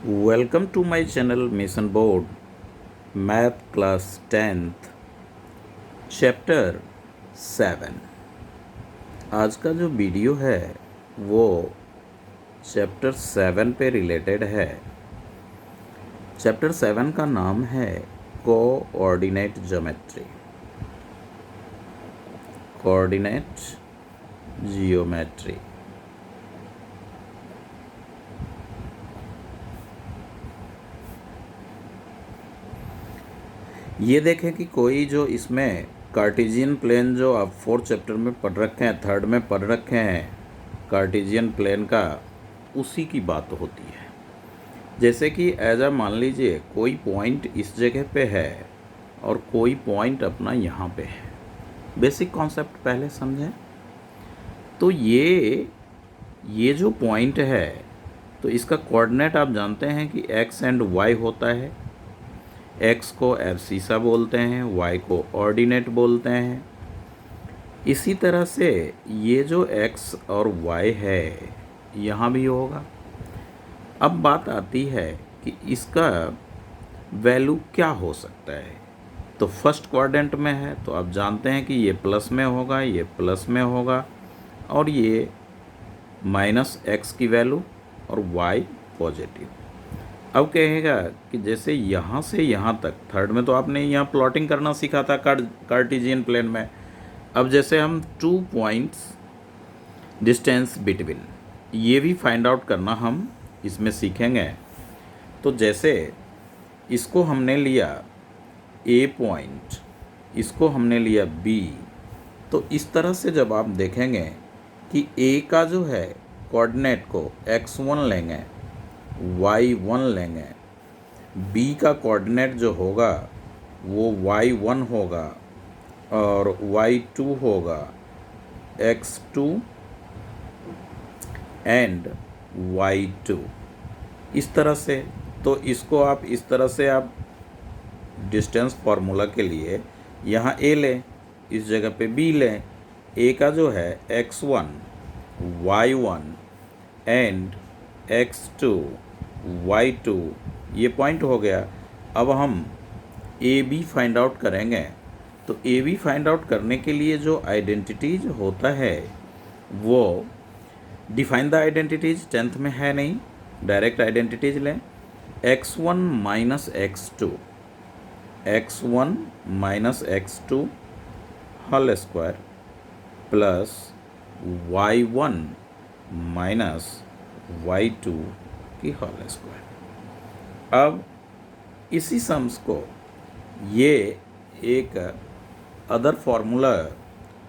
Welcome to my channel mission board math class 10th chapter 7। आज का जो video है वो चैप्टर 7 पे रिलेटेड है। चैप्टर 7 का नाम है कोऑर्डिनेट ज्योमेट्री। Coordinate geometry. ये देखें कि कोई जो इसमें कार्टेशियन प्लेन जो आप 4th चैप्टर में पढ़ रखे हैं, 3rd में पढ़ रखे हैं, कार्टेशियन प्लेन का उसी की बात होती है। जैसे कि एज मान लीजिए कोई पॉइंट इस जगह पे है और कोई पॉइंट अपना यहाँ पे है। बेसिक कॉन्सेप्ट पहले समझें। तो ये जो पॉइंट है तो इसका कोऑर्डिनेट आप जानते हैं कि x एंड y होता है। x को एब्सिसा बोलते हैं, y को ऑर्डिनेट बोलते हैं। इसी तरह से ये जो x और y है यहाँ भी होगा। अब बात आती है कि इसका वैल्यू क्या हो सकता है। तो फर्स्ट क्वाड्रेंट में है तो आप जानते हैं कि ये प्लस में होगा, ये प्लस में होगा और ये माइनस x की वैल्यू और y पॉजिटिव। अब कहेगा कि जैसे यहाँ से यहाँ तक, 3rd में तो आपने यहाँ प्लॉटिंग करना सीखा था कार्टेशियन प्लेन में। अब जैसे हम 2 पॉइंट्स डिस्टेंस बिटवीन ये भी फाइंड आउट करना हम इसमें सीखेंगे। तो जैसे इसको हमने लिया A पॉइंट, इसको हमने लिया B, तो इस तरह से जब आप देखेंगे कि A का जो है कोऑर्डिनेट को x1 लेंगे, y1 लेंगे, b का कोऑर्डिनेट जो होगा वो y1 होगा और y2 होगा, x2 एंड y2। इस तरह से तो इसको आप इस तरह से आप डिस्टेंस फार्मूला के लिए यहाँ a लें, इस जगह पे b लें। a का जो है x1 y1 and x2 y2 ये पॉइंट हो गया। अब हम ए बी फाइंड आउट करेंगे। तो ए बी फाइंड आउट करने के लिए जो आइडेंटिटीज होता है वो डिफाइन द आइडेंटिटीज 10th में है नहीं, डायरेक्ट आइडेंटिटीज लें। x1 minus x2, x1 minus x2 whole square plus y1 minus y2 की होल स्क्वायर। अब इसी सम्स को ये एक अदर फार्मूला,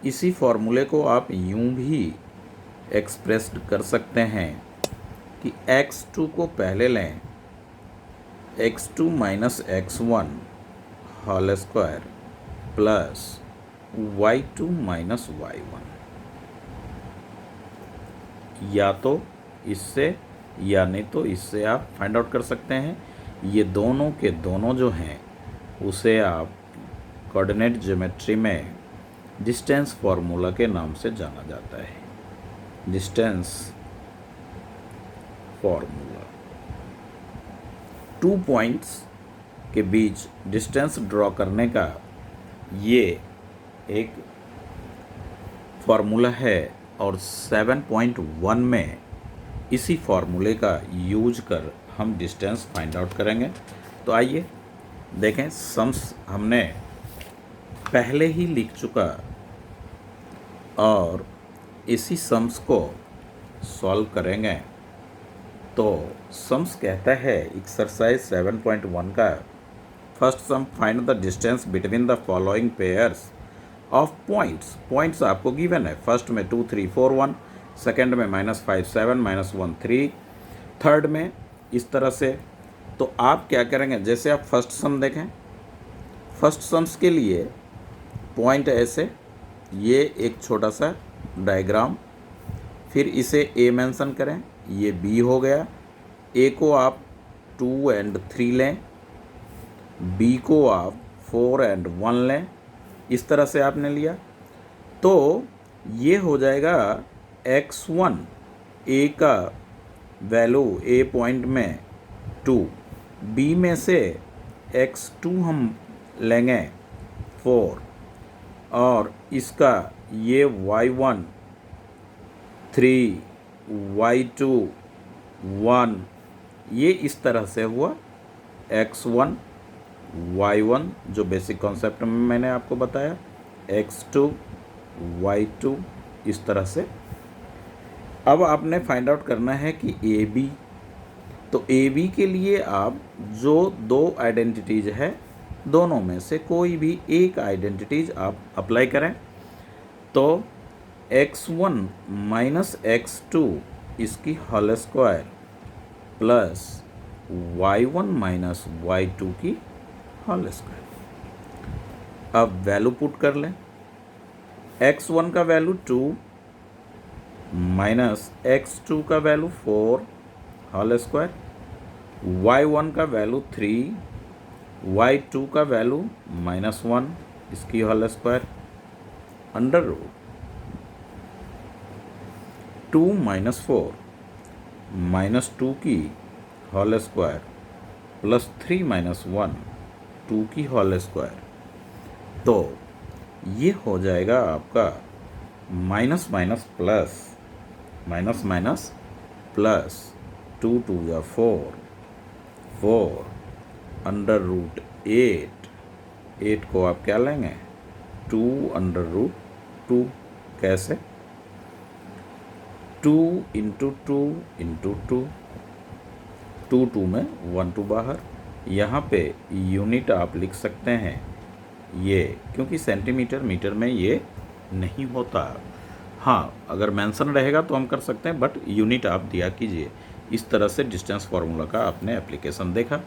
इसी फार्मूले को आप यूं भी एक्सप्रेस्ड कर सकते हैं कि x2 को पहले लें, x2 minus x1 whole square plus y2 minus y1। या तो इससे या नहीं तो इससे आप फाइंड आउट कर सकते हैं। ये दोनों के दोनों जो हैं उसे आप कोऑर्डिनेट ज्योमेट्री में डिस्टेंस फार्मूला के नाम से जाना जाता है। Distance formula. 2 पॉइंट्स के बीच डिस्टेंस ड्रॉ करने का ये एक फार्मूला है और 7.1 में इसी फार्मूले का यूज कर हम डिस्टेंस फाइंड आउट करेंगे। तो आइए देखें, सम्स हमने पहले ही लिख चुका और इसी सम्स को सॉल्व करेंगे। तो सम्स कहता है एक्सरसाइज 7.1 का first sum, find the distance between the following pairs of points. Points आपको गिवन है, फर्स्ट में 2 3 4 1, सेकेंड में -5 7 -1 3, थर्ड में इस तरह से। तो आप क्या करेंगे, जैसे आप फर्स्ट सम देखें, फर्स्ट सम्स के लिए पॉइंट ऐसे, ये एक छोटा सा डायग्राम, फिर इसे ए मेंशन करें, ये बी हो गया। ए को आप 2 एंड 3 लें, बी को आप 4 एंड 1 लें। इस तरह से आपने लिया तो ये हो जाएगा x1 ए का वैल्यू ए पॉइंट में 2, b में से x2 हम लेंगे 4 और इसका ये y1 3 y2 1 ये इस तरह से हुआ x1 y1 जो बेसिक कॉन्सेप्ट में मैंने आपको बताया, x2 y2 इस तरह से। अब आपने फाइंड आउट करना है कि ए बी, तो ए बी के लिए आप जो दो आइडेंटिटीज है दोनों में से कोई भी एक आइडेंटिटीज आप अप्लाई करें। तो x1 माइनस x2 इसकी whole square plus y1 minus y2 की होल स्क्वायर। अब वैल्यू पुट कर लें। x1 का वैल्यू 2 माइनस x2 का वैल्यू 4 होल स्क्वायर, y1 का वैल्यू 3, y2 का वैल्यू -1 इसकी whole square, under root 2 minus 4 minus 2 की होल स्क्वायर प्लस 3 माइनस 1 2 की होल स्क्वायर। तो ये हो जाएगा आपका minus minus plus, minus minus plus 2 2 या 4 अंडर रूट 8 को आप क्या लेंगे 2 अंडर रूट 2। कैसे 2 इंटू 2 इंटू 2, 2 में 1 2 बाहर। यहाँ पे यूनिट आप लिख सकते हैं ये, क्योंकि सेंटीमीटर मीटर में ये नहीं होता। हाँ, अगर मेंशन रहेगा तो हम कर सकते हैं, बट यूनिट आप दिया कीजिए। इस तरह से डिस्टेंस फार्मूला का आपने एप्लीकेशन देखा।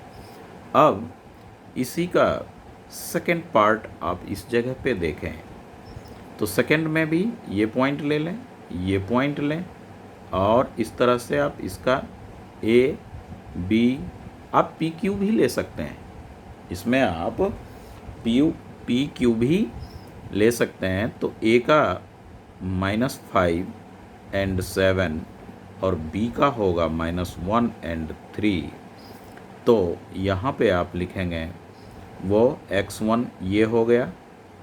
अब इसी का सेकंड पार्ट आप इस जगह पे देखें, तो सेकंड में भी ये पॉइंट ले लें, ये पॉइंट लें, और इस तरह से आप इसका ए बी, आप पी क्यू भी ले सकते हैं। इसमें आप पी क्यू भी ले सकते हैं। तो ए का -5 एंड 7 और बी का होगा -1 एंड 3। तो यहाँ पे आप लिखेंगे वो x1 ये हो गया,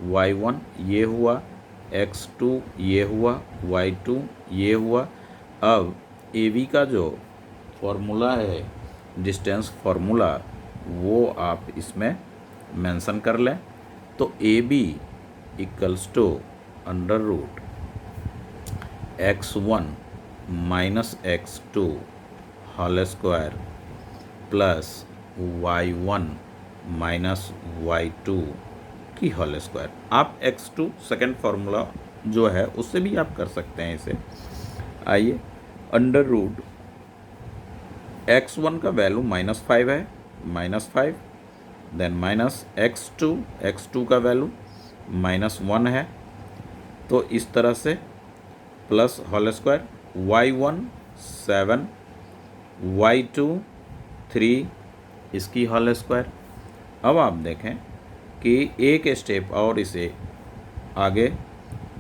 y1 ये हुआ, x2 ये हुआ, y2 ये हुआ। अब ए बी का जो फॉर्मूला है डिस्टेंस फार्मूला, वो आप इसमें मेंशन कर लें। तो A B equals to under root x1 minus x2 whole square plus y1 minus y2 की होल स्क्वायर। आप x2 सेकेंड फार्मूला जो है उससे भी आप कर सकते हैं इसे। आइए, अंडर रूट x1 का वैल्यू -5 है, -5, देन माइनस x2 का वैल्यू -1 है, तो इस तरह से plus whole square, y1 7, y2 3 इसकी होल स्क्वायर। अब आप देखें कि एक स्टेप और इसे आगे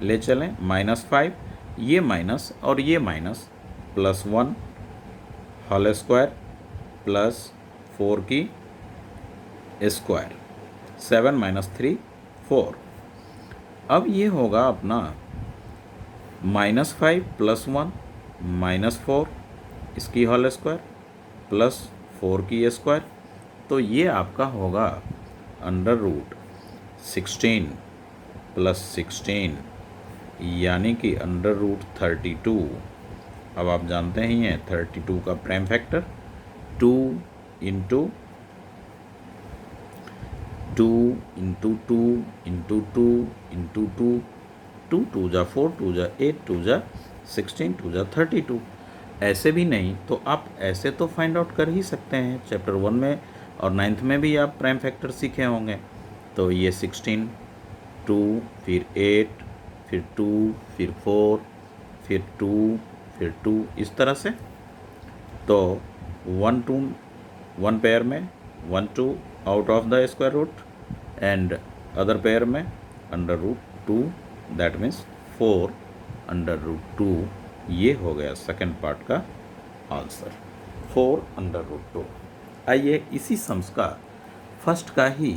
ले चलें, -5, ये माइनस और ये माइनस, +1 होल स्क्वायर प्लस 4 की स्क्वायर, 7 - 3 4। अब ये होगा अपना -5 + 1 -4 इसकी होल स्क्वायर प्लस 4 की स्क्वायर। तो ये आपका होगा अंडर रूट 16 + 16 यानी कि अंडर रूट 32। अब आप जानते ही हैं 32 का prime factor 2 into 2 into 2 into 2 into 2, 2 2 जा 4, 2 जा 8, 2 जा 16, 2 जा 32। ऐसे भी नहीं तो आप ऐसे तो फाइंड आउट कर ही सकते हैं। चैप्टर 1 में और 9th में भी आप प्राइम फैक्टर सीखे होंगे। तो ये 16, 2, फिर 8, फिर 2, फिर 4, फिर 2, फिर 2 इस तरह से। तो 1 2 1 पेयर में 1 2 out of the square root and other pair में under root 2, that means 4 under root 2। ये हो गया सेकंड पार्ट का आंसर, 4 अंडर रूट 2। आइए इसी सम्स का फर्स्ट का ही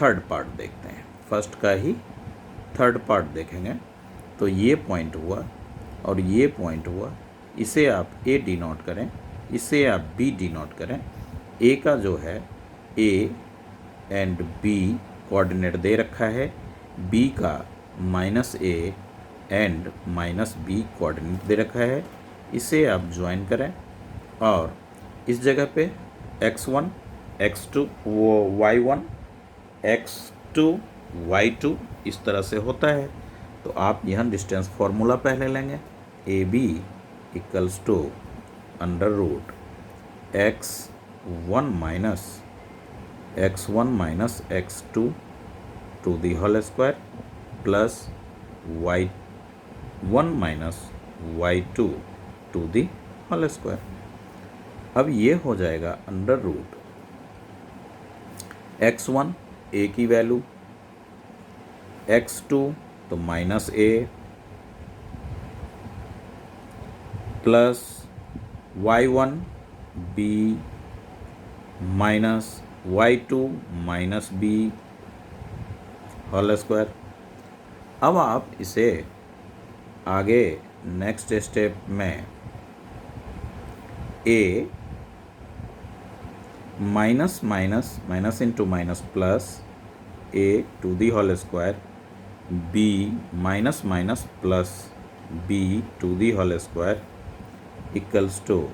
थर्ड पार्ट देखते हैं। फर्स्ट का ही थर्ड पार्ट देखेंगे तो ये पॉइंट हुआ और ये पॉइंट हुआ, इसे आप ए डिनोट करें, इसे आप बी डिनोट करें। ए का जो है ए एंड बी कोऑर्डिनेट दे रखा है, बी का -a एंड -b कोऑर्डिनेट दे रखा है। इसे आप ज्वाइन करें और इस जगह पे x1 x2 वो y1 x2 y2 इस तरह से होता है। तो आप यहाँ डिस्टेंस फॉर्मूला पहले लेंगे, A B equals to under root x1 minus x2 to the whole square plus y1 minus y2 to the whole square. अब ये हो जाएगा अंडर रूट x1 a की वैल्यू, x2 तो -a plus y1 b minus y2 minus b whole square. अब आप इसे आगे नेक्स्ट स्टेप में a minus into minus plus a to the whole square, b minus plus b to the whole square equals to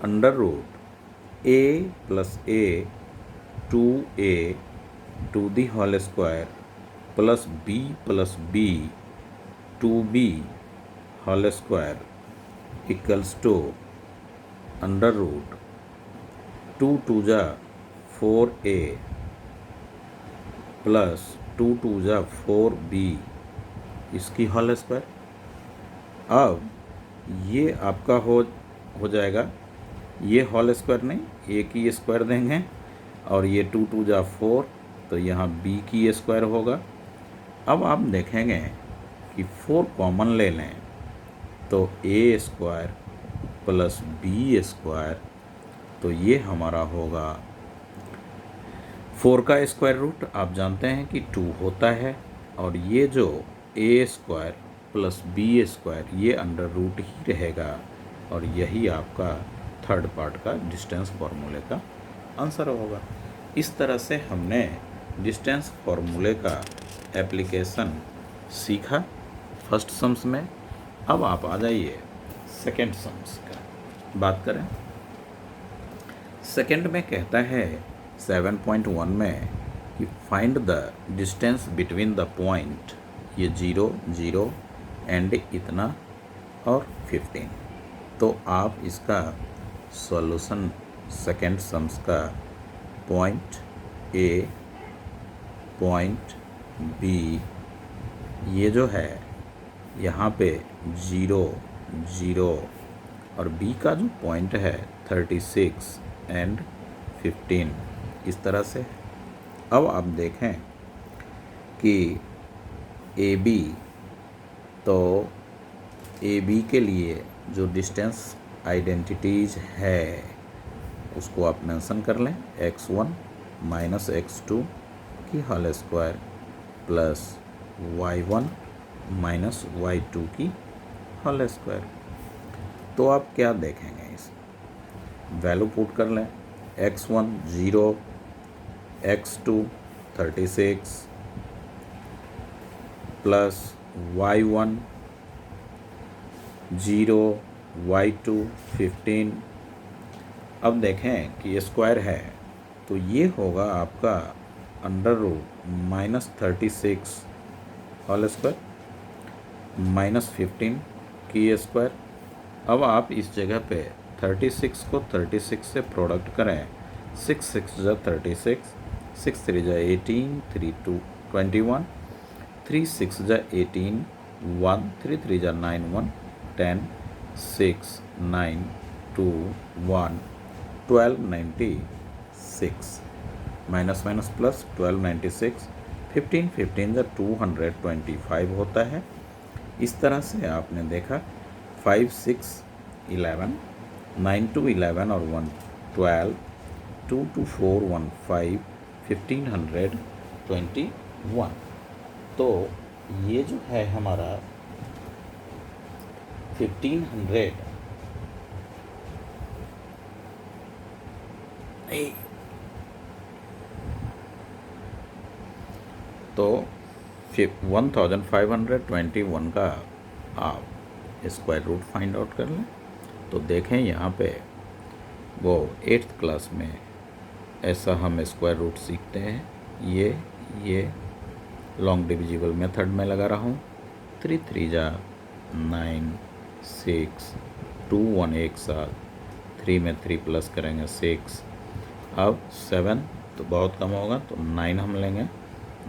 under root a plus a 2a to the whole square plus b 2b whole square equals to under root 2 2 जा 4a plus 2 2 जा 4b इसकी whole square. अब ये आपका हो जाएगा, ये whole square नहीं, a की स्क्वायर देंगे और ये 2 2 जा 4 तो यहाँ b की स्क्वायर होगा। अब आप देखेंगे कि 4 कॉमन ले लें तो a square plus b square, तो ये हमारा होगा 4 का स्क्वायर रूट आप जानते हैं कि 2 होता है, और ये जो a square plus b square ये अंडर रूट ही रहेगा, और यही आपका थर्ड पार्ट का डिस्टेंस फार्मूले का आंसर होगा। इस तरह से हमने डिस्टेंस फार्मूले का एप्लीकेशन सीखा फर्स्ट सम्स में। अब आप आ जाइए सेकेंड सम्स का बात करें। सेकेंड में कहता है 7.1 में कि find the distance between the point, ये 0 0 एंड इतना और 15। तो आप इसका सॉल्यूशन सेकेंड सम्स का पॉइंट ए पॉइंट बी, ये जो है यहाँ पे 0 0 और बी का जो पॉइंट है 36 एंड 15 इस तरह से। अब आप देखें कि ए बी, तो ए बी के लिए जो डिस्टेंस आइडेंटिटीज है उसको आप मेंशन कर लें, x1 माइनस x2 की whole square plus y1 minus y2 की होल स्क्वायर। तो आप क्या देखेंगे, इस वैल्यू पुट कर लें, x1 0 x2 36 plus y1 0 y2 15। अब देखें कि ये स्क्वायर है तो ये होगा आपका under root -36 whole square minus 15 की स्क्वायर। अब आप इस जगह पे 36 को 36 से प्रोडक्ट करें, 6 6 जा 36, 6 3 जा 18, 3 2 21, 3 6 जा 18, 1 3 3 जा 9 1 10, 6 9 2 1 1296 माइनस माइनस प्लस 1296, 15 15 जा 225 होता है। इस तरह से आपने देखा 5 6 11, 9 2 11 और 1 12, 22415 1521। तो ये जो है हमारा 1500 तो 1521 का आप स्क्वायर रूट फाइंड आउट कर लें। तो देखें यहाँ पे वो 8th क्लास में ऐसा हम स्क्वायर रूट सीखते हैं। ये लॉन्ग डिविजिबल मेथड में लगा रहा हूँ। 3 3 जा 9 6 2 1 एक साथ 3 में 3 प्लस करेंगे 6। अब 7 तो बहुत कम होगा तो 9 हम लेंगे।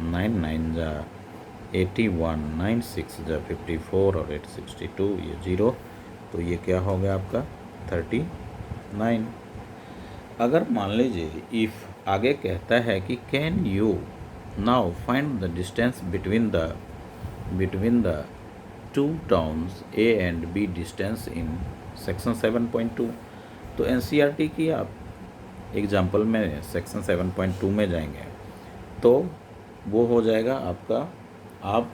9 9 जा 81 9 6 जा 54 और 8 62 ये 0। तो ये क्या हो गया आपका 39। अगर मान लीजिए इफ़ आगे कहता है कि can you now find the distance between the two towns A and B distance in section 7.2। तो एनसीईआरटी की आप एग्जाम्पल में सेक्शन 7.2 में जाएंगे तो वो हो जाएगा आपका, आप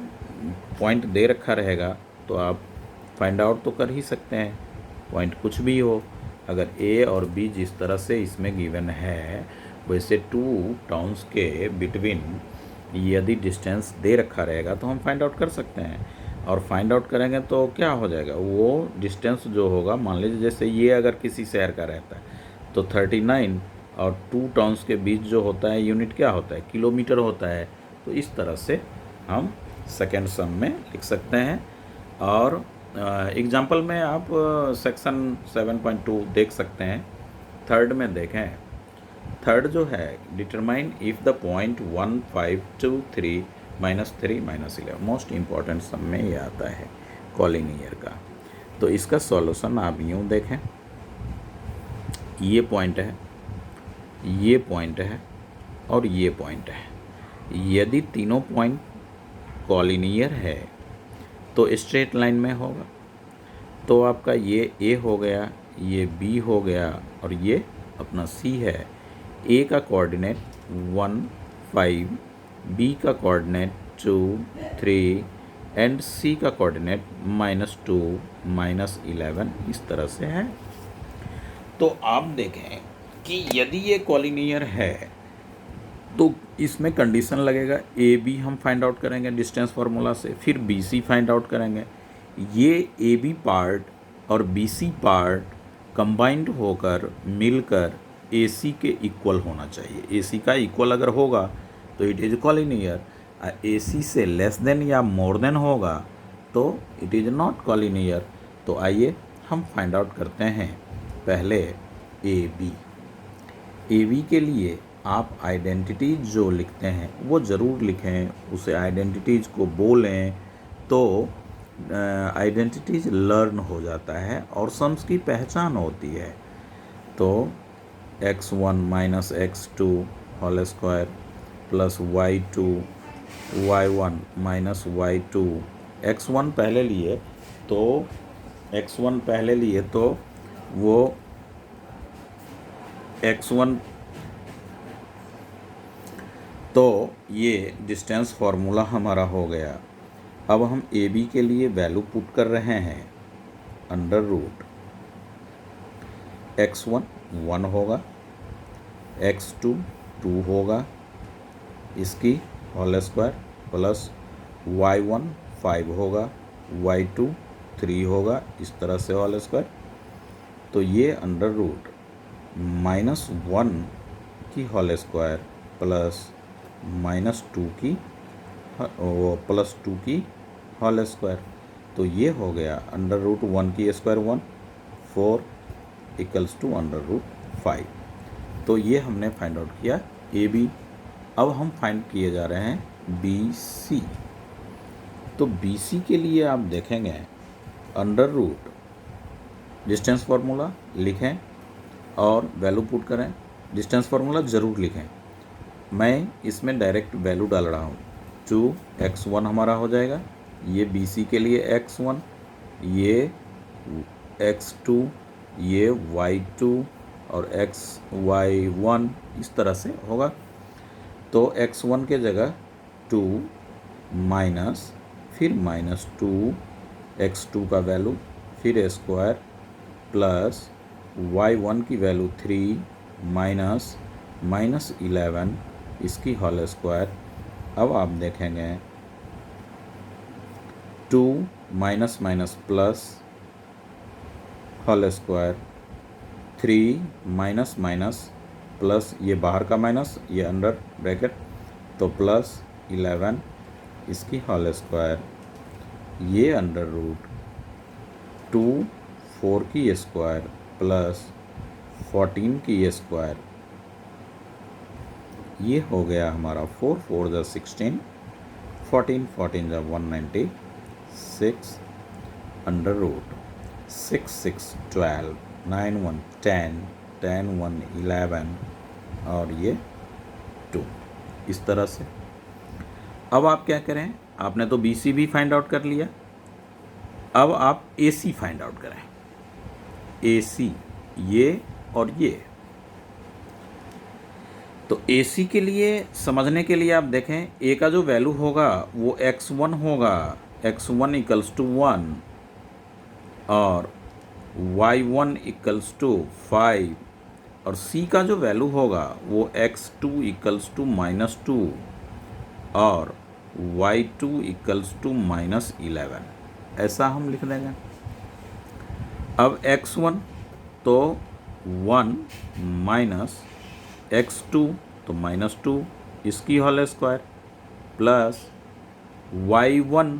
पॉइंट दे रखा रहेगा तो आप फाइंड आउट तो कर ही सकते हैं, पॉइंट कुछ भी हो। अगर ए और बी जिस तरह से इसमें गिवन है वैसे टू टाउन्स के बिटवीन यदि डिस्टेंस दे रखा रहेगा तो हम फाइंड आउट कर सकते हैं। और फाइंड आउट करेंगे तो क्या हो जाएगा, वो डिस्टेंस जो होगा, मान लीजिए जैसे ये अगर किसी शहर का रहता है तो 39 और टू टाउन्स के बीच जो होता है यूनिट क्या होता है, किलोमीटर होता है। तो इस तरह से हम सेकेंड सम में लिख सकते हैं। और एग्जाम्पल में आप सेक्शन 7.2 देख सकते हैं। थर्ड में देखें, थर्ड जो है determine if the point 1 5 2 3 -3 -11 most important sum में ये आता है कॉलिनियर का। तो इसका सॉल्यूशन आप यूँ देखें, ये पॉइंट है, ये पॉइंट है और ये पॉइंट है। यदि तीनों पॉइंट कॉलिनियर है तो स्ट्रेट लाइन में होगा। तो आपका ये ए हो गया, ये बी हो गया और ये अपना सी है। ए का कोऑर्डिनेट 1 5, बी का कोऑर्डिनेट 2 3 एंड सी का कोऑर्डिनेट -2 -11 इस तरह से है। तो आप देखें कि यदि ये कॉलिनियर है तो इसमें कंडीशन लगेगा ए बी हम फाइंड आउट करेंगे डिस्टेंस फार्मूला से, फिर बी सी फाइंड आउट करेंगे। ये ए बी पार्ट और बी सी पार्ट कंबाइंड होकर मिलकर ए सी के इक्वल होना चाहिए। ए सी का इक्वल अगर होगा तो इट इज़ कॉलिनियर, ए सी से लेस देन या मोर देन होगा तो इट इज़ नॉट कॉलिनियर। तो आइए हम फाइंड आउट करते हैं पहले ए बी के लिए आप आइडेंटिटीज जो लिखते हैं वो ज़रूर लिखें, उसे आइडेंटिटीज को बोलें तो आइडेंटिटीज लर्न हो जाता है और सम्स की पहचान होती है। तो x1 - x2 whole square plus y2 y1 - y2। x1 पहले लिए तो वो x1 तो ये डिस्टेंस फार्मूला हमारा हो गया। अब हम ए बी के लिए वैल्यू पुट कर रहे हैं। अंडर रूट x1 1 होगा, x2 2 होगा, इसकी होल स्क्वायर प्लस y1 5 होगा, y2 3 होगा, इस तरह से होल स्क्वायर। तो ये अंडर रूट -1 की होल स्क्वायर प्लस -2 की +2 की होल स्क्वायर। तो ये हो गया अंडर रूट 1 की स्क्वायर 1 4 = अंडर रूट 5। तो ये हमने फाइंड आउट किया ए बी। अब हम फाइंड किए जा रहे हैं बी सी। तो बी सी के लिए आप देखेंगे अंडर रूट डिस्टेंस फार्मूला लिखें और वैल्यू पुट करें। डिस्टेंस फार्मूला ज़रूर लिखें, मैं इसमें डायरेक्ट वैल्यू डाल रहा हूँ। 2x1 हमारा हो जाएगा, ये बी सी के लिए x1, ये x2, ये y2 और x(y1) इस तरह से होगा। तो x1 के जगह 2 माइनस, फिर -2 x2 का वैल्यू, फिर स्क्वायर प्लस y1 की वैल्यू 3 माइनस -11 इसकी होल स्क्वायर। अब आप देखेंगे 2 minus minus plus whole square, 3 minus minus plus, ये बाहर का माइनस, ये अंडर ब्रैकेट, तो प्लस 11 इसकी होल स्क्वायर, ये अंडर रूट 2 4 की स्क्वायर प्लस 14 की स्क्वायर। ये हो गया हमारा 4 4 जा 16, 14 14 जा 196, अंडर रूट 6 6 12, 9 1 10, 10 1 11 और ये 2 इस तरह से। अब आप क्या करें, आपने तो BC भी फाइंड आउट कर लिया, अब आप AC फाइंड आउट करें। AC ये और ये, तो AC के लिए समझने के लिए आप देखें A का जो वैल्यू होगा वो x1 होगा, x1 इक्वल्स टू 1 और y1 इक्वल्स टू 5, और C का जो वैल्यू होगा वो x2 इक्वल्स टू -2 और y2 इक्वल्स टू -11, ऐसा हम लिख देंगे। अब x1 तो 1 माइनस x2 तो -2 इसकी whole square plus y1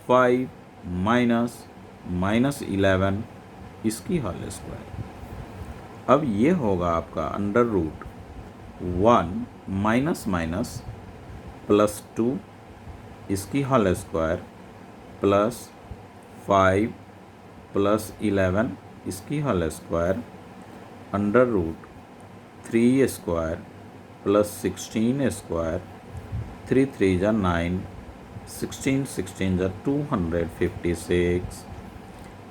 5 minus -11 इसकी होल स्क्वायर। अब ये होगा आपका under root 1 minus minus plus 2 इसकी होल स्क्वायर प्लस 5 प्लस 11 इसकी whole square under root 3 square plus 16 square, 3 3 जा 9, 16 16 जा 256,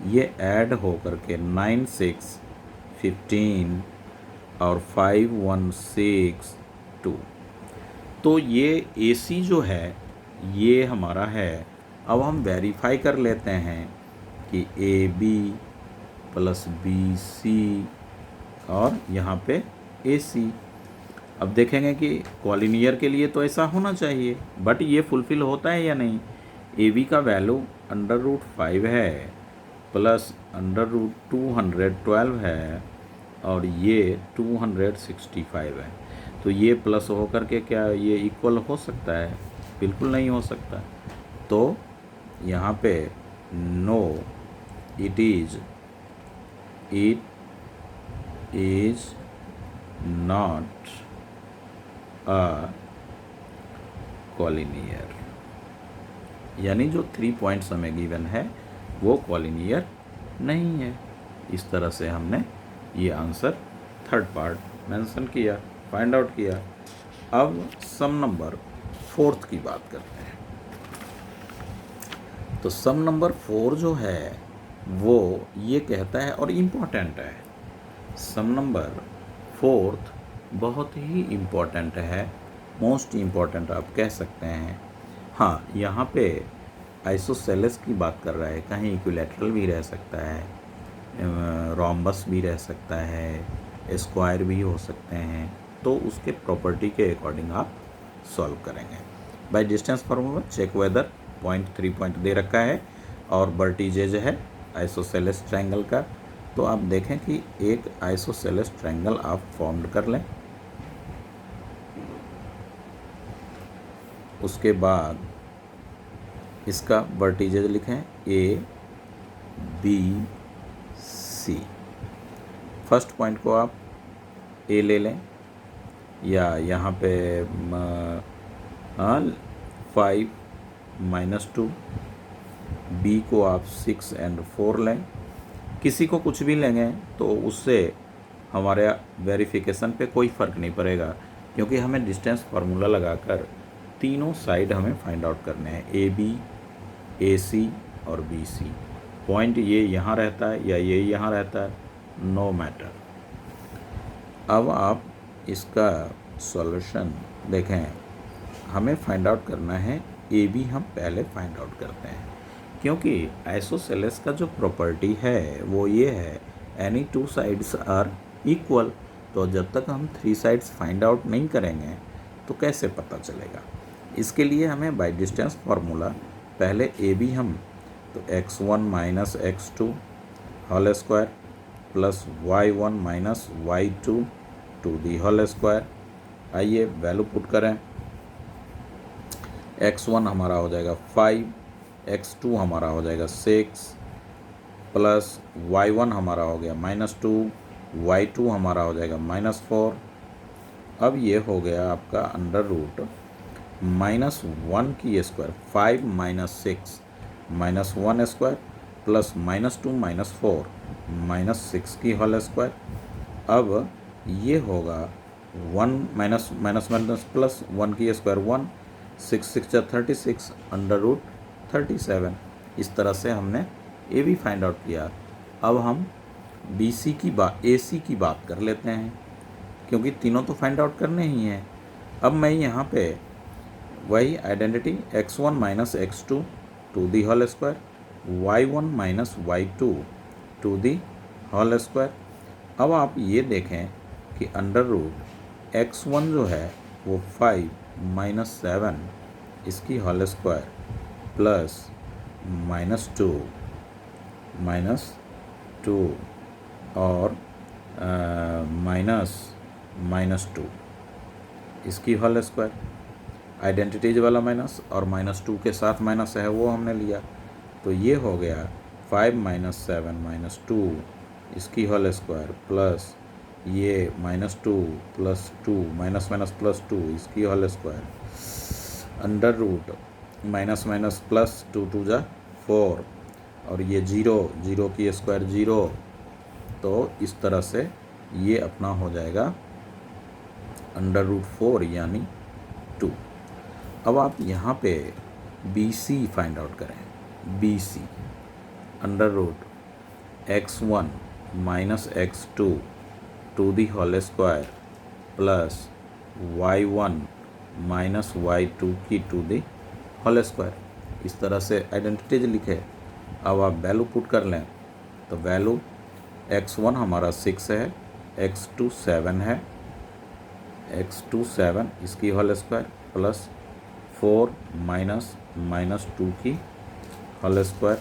ये ऐड हो करके 9 6 15 और 5 1 6 2। तो ये AC जो है ये हमारा है। अब हम वेरीफाई कर लेते हैं कि AB प्लस BC और यहाँ पे AC। अब देखेंगे कि कॉलिनियर के लिए तो ऐसा होना चाहिए, बट ये फुलफिल होता है या नहीं। AB का वैल्यू अंडर रूट 5 है प्लस अंडर रूट 212 है और ये 265 है, तो ये प्लस होकर के क्या ये इक्वल हो सकता है? बिल्कुल नहीं हो सकता। तो यहाँ पे no, it is not a collinear, यानी जो 3 पॉइंट्स हमें गिवन है वो कॉलिनियर नहीं है। इस तरह से हमने ये आंसर थर्ड पार्ट मेंशन किया, फाइंड आउट किया। अब सम नंबर 4 की बात करते हैं। तो सम नंबर 4 जो है वो ये कहता है और इम्पोर्टेंट है। सम नंबर 4 बहुत ही इम्पोर्टेंट है, मोस्ट इम्पोर्टेंट आप कह सकते हैं। हाँ, यहाँ पे आइसोसेलेस की बात कर रहा है, कहीं इक्विलैटरल भी रह सकता है, रोम्बस भी रह सकता है, स्क्वायर भी हो सकते हैं, तो उसके प्रॉपर्टी के अकॉर्डिंग आप सॉल्व करेंगे। By distance formula check whether point 3 point दे रखा है और वर्टिजेज है आइसोसेलेस ट्रायंगल का। तो आप देखें कि एक आइसोसेलेस ट्रायंगल आप फॉर्म कर लें, उसके बाद इसका वर्टिजेज लिखें A B C। First point को आप A ले लें या यहाँ पे 5 -2, B को आप 6 और 4 लें, किसी को कुछ भी लेंगे तो उससे हमारे वेरिफिकेशन पे कोई फ़र्क नहीं पड़ेगा, क्योंकि हमें डिस्टेंस फार्मूला लगाकर तीनों साइड हमें फाइंड आउट करने हैं, AB AC और BC। पॉइंट ये यहाँ रहता है या ये यहाँ रहता है, नो मैटर। अब आप इसका सॉल्यूशन देखें, हमें फाइंड आउट करना है ए बी, हम पहले फाइंड आउट करते हैं, क्योंकि आइसोसेलेस का जो प्रॉपर्टी है वो ये है any two sides are equal. तो जब तक हम थ्री साइड्स फाइंड आउट नहीं करेंगे तो कैसे पता चलेगा। इसके लिए हमें बाय डिस्टेंस फार्मूला पहले ए बी हम तो x1 minus x2 whole square plus y1 minus y2 to the whole square. आइए वैल्यू पुट करें, x1 हमारा हो जाएगा 5, x2 हमारा हो जाएगा 6 प्लस y1 हमारा हो गया -2, y2 हमारा हो जाएगा -4। अब ये हो गया आपका अंडर रूट -1 की स्क्वायर, 5 माइनस 6 -1 स्क्वायर प्लस -2 -4 -6 की होल स्क्वायर। अब ये होगा 1 माइनस माइनस माइनस प्लस 1 की स्क्वायर 1, 6 6 जा 36 अंडर रूट 37। इस तरह से हमने ए बी फाइंड आउट किया। अब हम बी सी की बात ए सी की बात कर लेते हैं, क्योंकि तीनों तो फाइंड आउट करने ही हैं। अब मैं यहाँ पे वही identity x1 minus x2 to the whole square, y1 minus y2 to the whole square. अब आप ये देखें कि अंडर रूट x1 जो है वो 5 माइनस 7 इसकी होल स्क्वायर प्लस -2 और -2 इसकी होल स्क्वायर। आइडेंटिटीज वाला माइनस और -2 के साथ माइनस है वो हमने लिया, तो ये हो गया 5 माइनस 7 -2 इसकी होल स्क्वायर प्लस ये -2 प्लस 2 माइनस माइनस प्लस 2 इसकी whole square under root minus minus plus 2 2 जा 4 और ये 0 की स्क्वायर 0। तो इस तरह से ये अपना हो जाएगा अंडर रूट 4 यानी 2। अब आप यहाँ पे बी सी फाइंड आउट करें। B C under root x1 minus x2 to the whole square plus y1 minus y2 की टू दी होल स्क्वायर। इस तरह से आइडेंटिटीज लिखे। अब आप वैल्यू पुट कर लें, तो वैल्यू x1 हमारा 6 है, x2 7 है, x2 7 इसकी होल स्क्वायर प्लस 4 माइनस 2 की होल स्क्वायर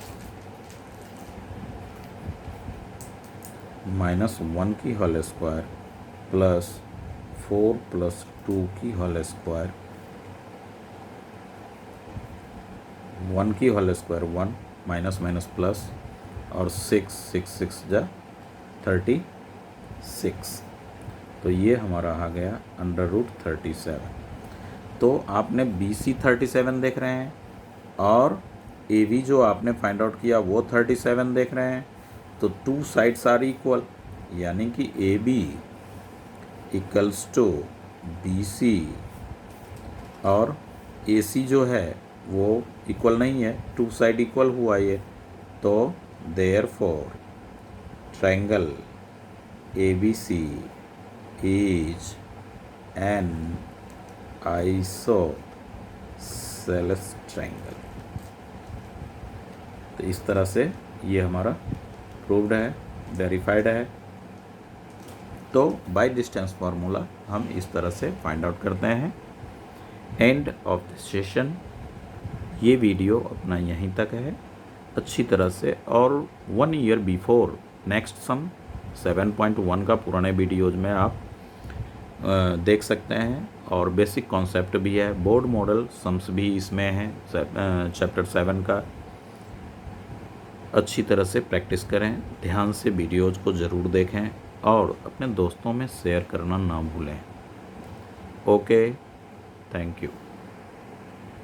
-1 की होल स्क्वायर प्लस 4 प्लस 2 की होल स्क्वायर, 1 की whole square 1 minus minus plus और 6 जा 36। तो ये हमारा आ गया अंडर रूट 37। तो आपने बी सी 37 देख रहे हैं और ए बी जो आपने फाइंड आउट किया वो 37 देख रहे हैं। तो टू साइड्स आर इक्वल, यानी कि A B equals to B C और ए सी जो है वो इक्वल नहीं है, टू साइड इक्वल हुआ ये। तो therefore triangle A B C is an isosceles triangle. तो इस तरह से ये हमारा प्रूव्ड है, वेरीफाइड है। तो बाय डिस्टेंस फार्मूला हम इस तरह से फाइंड आउट करते हैं। End of the session. ये वीडियो अपना यहीं तक है अच्छी तरह से, और 1 ईयर बिफोर नेक्स्ट सम 7.1 का पुराने वीडियोज़ में आप देख सकते हैं, और बेसिक कॉन्सेप्ट भी है, बोर्ड मॉडल सम्स भी इसमें है चैप्टर 7 का। अच्छी तरह से प्रैक्टिस करें, ध्यान से वीडियोज़ को ज़रूर देखें और अपने दोस्तों में शेयर करना ना भूलें। Okay, thank you.